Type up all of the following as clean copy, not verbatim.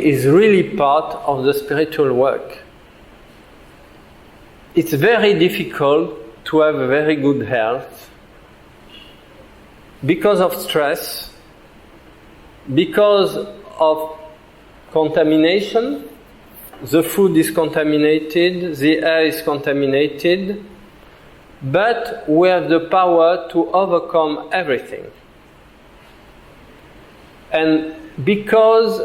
is really part of the spiritual work. It's very difficult to have a very good health because of stress, because of contamination. The food is contaminated, the air is contaminated, but we have the power to overcome everything. And because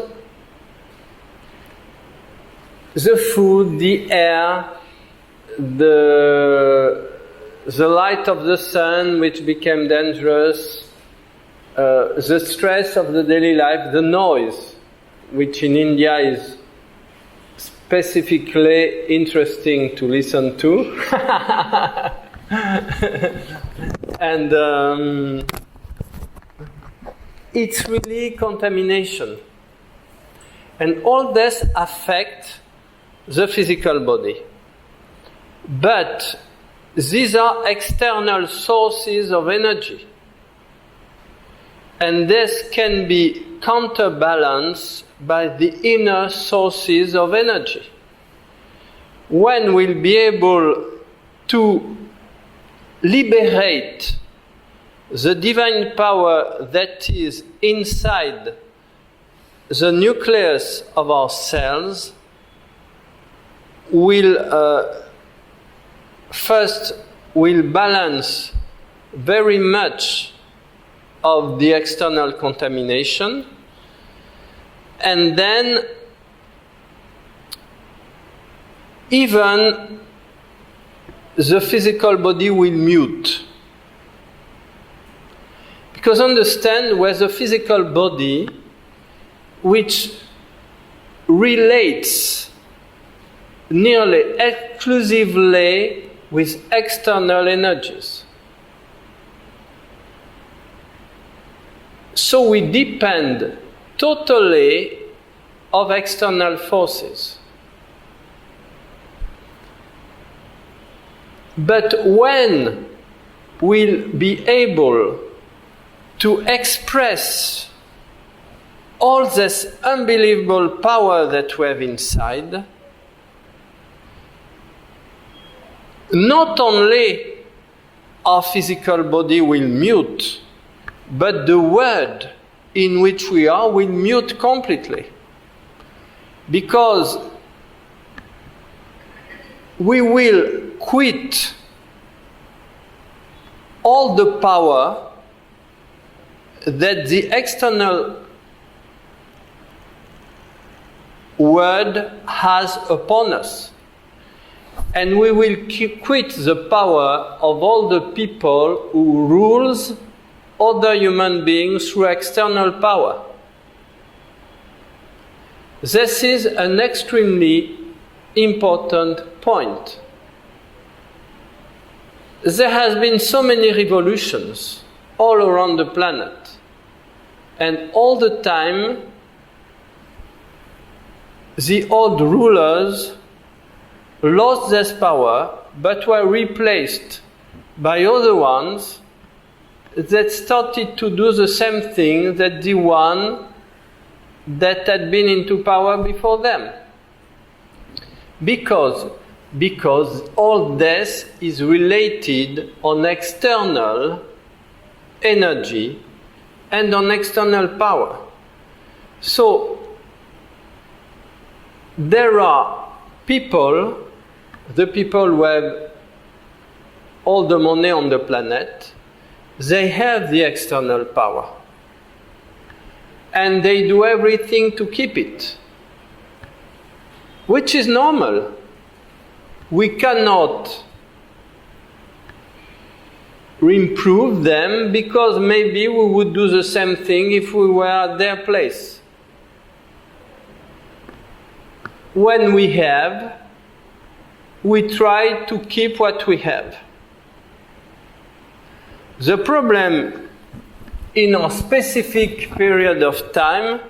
the food, the air, the light of the sun, which became dangerous, the stress of the daily life, the noise, which in India is specifically interesting to listen to, and it's really contamination. And all this affects the physical body. But these are external sources of energy. And this can be counterbalanced by the inner sources of energy. When we'll be able to liberate the divine power that is inside the nucleus of our cells, will balance very much of the external contamination, and then even the physical body will mute. Because understand, where the physical body, which relates nearly exclusively with external energies. So we depend totally of external forces. But when we'll be able to express all this unbelievable power that we have inside, not only our physical body will mute, but the world in which we are will mute completely. Because we will quit all the power that the external world has upon us. And we will quit the power of all the people who rules other human beings through external power. This is an extremely important point. There has been so many revolutions all around the planet, and all the time the old rulers lost this power, but were replaced by other ones that started to do the same thing that the one that had been into power before them. Because all this is related on external energy and on external power. So there are people, the people who have all the money on the planet, they have the external power. And they do everything to keep it, which is normal. We cannot improve them, because maybe we would do the same thing if we were at their place. When we have, we try to keep what we have. The problem in a specific period of time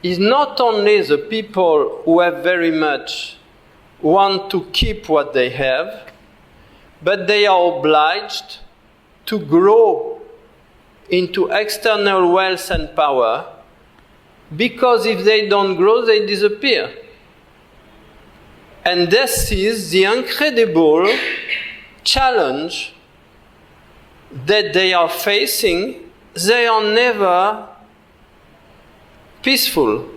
is not only the people who have very much want to keep what they have, but they are obliged to grow into external wealth and power because if they don't grow, they disappear. And this is the incredible challenge that they are facing. They are never peaceful,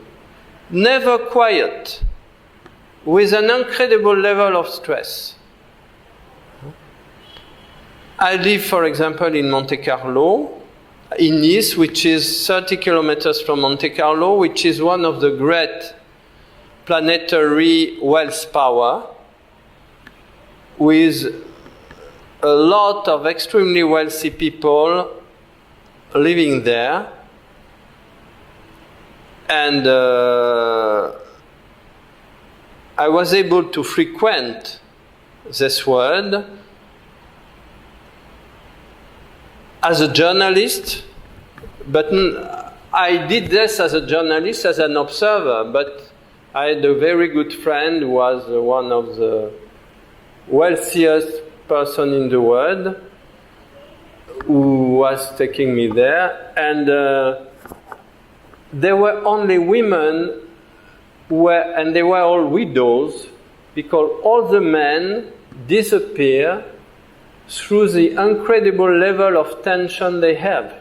never quiet, with an incredible level of stress. I live, for example, in Monte Carlo, in Nice, which is 30 kilometers from Monte Carlo, which is one of the great planetary wealth power, with a lot of extremely wealthy people living there. And I was able to frequent this world as a journalist, but I did this as a journalist, as an observer, but I had a very good friend who was one of the wealthiest person in the world who was taking me there, and there were only women and they were all widows, because all the men disappear through the incredible level of tension they have.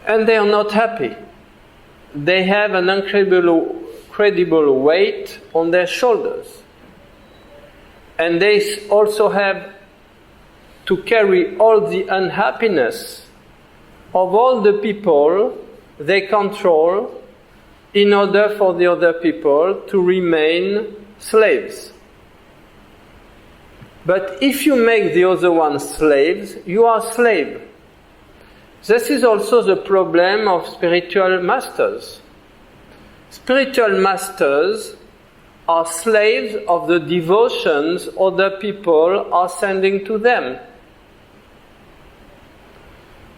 And they are not happy. They have an incredible weight on their shoulders. And they also have to carry all the unhappiness of all the people they control in order for the other people to remain slaves. But if you make the other ones slaves, you are a slave. This is also the problem of spiritual masters. Spiritual masters are slaves of the devotions other people are sending to them.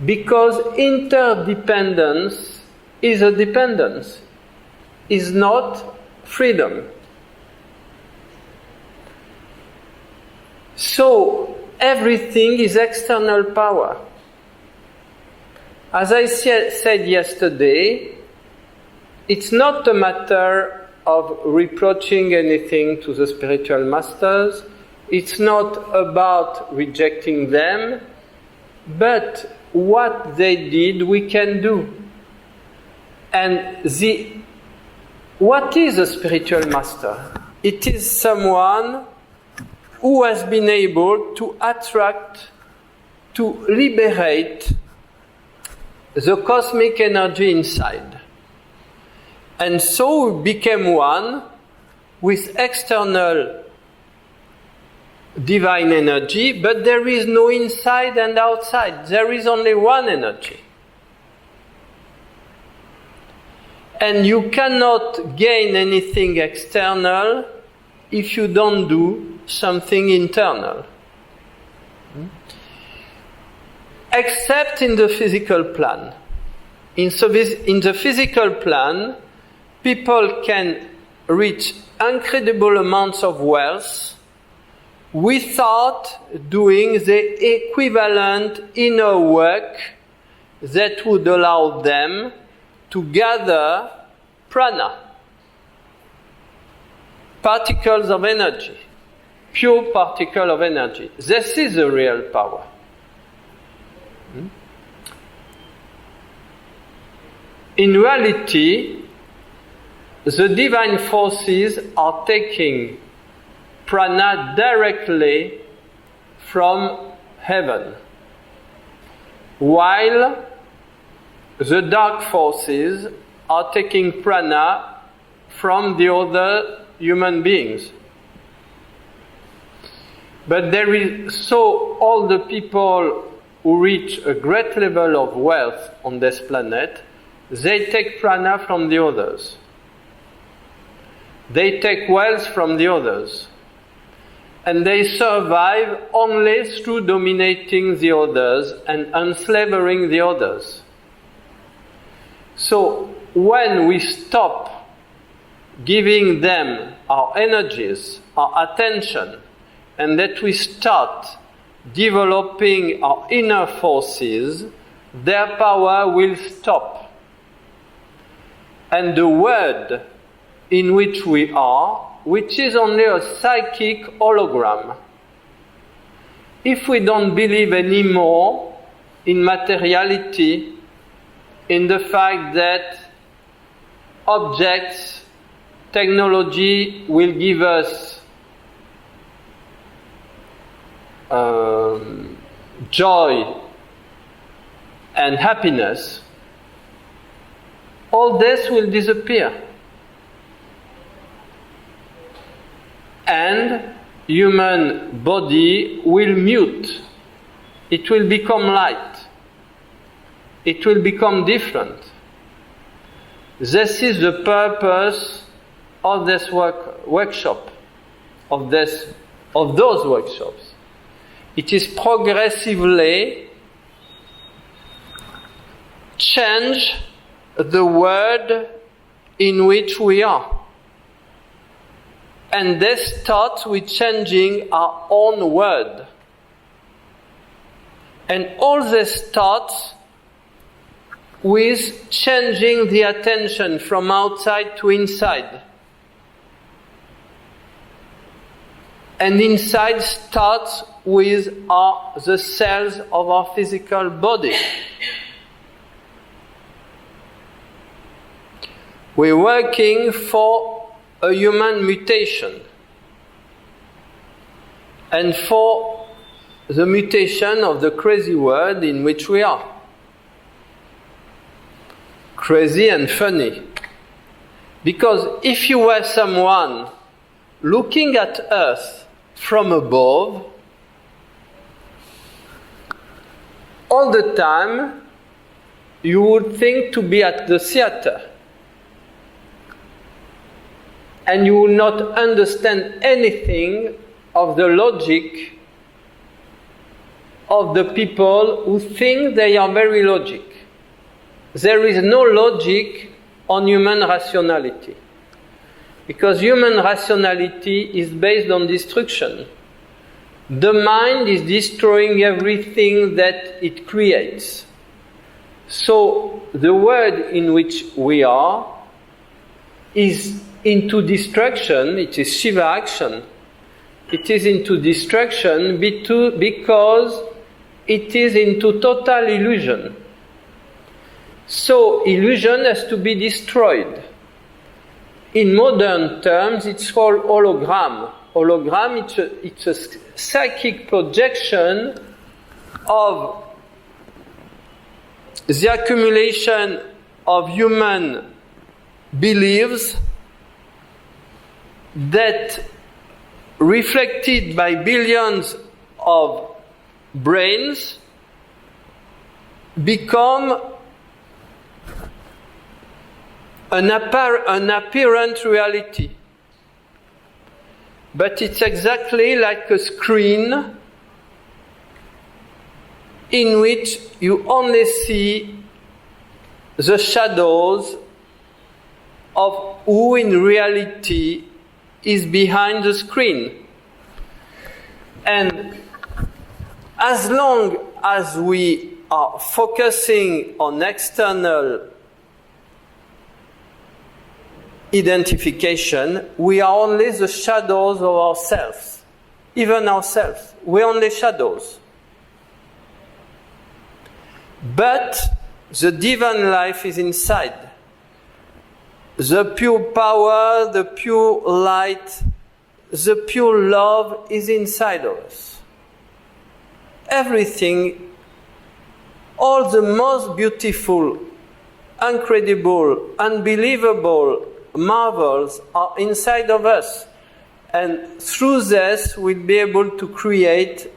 Because interdependence is a dependence, is not freedom. So everything is external power. As I said yesterday, it's not a matter of reproaching anything to the spiritual masters. It's not about rejecting them, but what they did, we can do. And what is a spiritual master? It is someone who has been able to attract, to liberate the cosmic energy inside. And so became one with external divine energy, but there is no inside and outside. There is only one energy. And you cannot gain anything external if you don't do something internal. Except in the physical plan. In the physical plan, people can reach incredible amounts of wealth without doing the equivalent inner work that would allow them to gather prana, particles of energy, pure particle of energy. This is the real power. In reality, the divine forces are taking prana directly from heaven, while the dark forces are taking prana from the other human beings. But all the people who reach a great level of wealth on this planet, they take prana from the others. They take wealth from the others. And they survive only through dominating the others and enslaving the others. So when we stop giving them our energies, our attention, and that we start developing our inner forces, their power will stop. and the world in which we are, which is only a psychic hologram. If we don't believe anymore in materiality, in the fact that objects, technology will give us joy and happiness, all this will disappear. And human body will mute. It will become light. It will become different. This is the purpose of this workshop, of those workshops. It is progressively change the world in which we are. And this starts with changing our own world. And all this starts with changing the attention from outside to inside. And inside starts with the cells of our physical body. We're working for a human mutation, and for the mutation of the crazy world in which we are. Crazy and funny. Because if you were someone looking at Earth from above, all the time you would think to be at the theater. And you will not understand anything of the logic of the people who think they are very logic. There is no logic on human rationality. Because human rationality is based on destruction. The mind is destroying everything that it creates. So the world in which we are is into destruction. It is Shiva action. It is into destruction because it is into total illusion. So illusion has to be destroyed. In modern terms, it's called hologram. Hologram, it's a psychic projection of the accumulation of human beliefs that, reflected by billions of brains, become an apparent reality. But it's exactly like a screen in which you only see the shadows of who in reality is behind the screen. And as long as we are focusing on external identification, we are only the shadows of ourselves. Even ourselves. We're only shadows. But the divine life is inside. The pure power, the pure light, the pure love is inside of us. Everything, all the most beautiful, incredible, unbelievable marvels are inside of us. And through this, we'll be able to create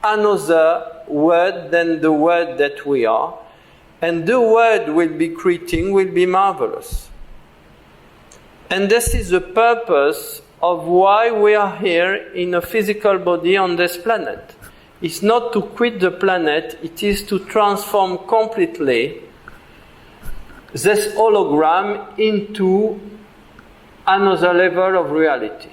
another world than the world that we are. And the world we'll be creating will be marvelous. And this is the purpose of why we are here in a physical body on this planet. It's not to quit the planet, it is to transform completely this hologram into another level of reality.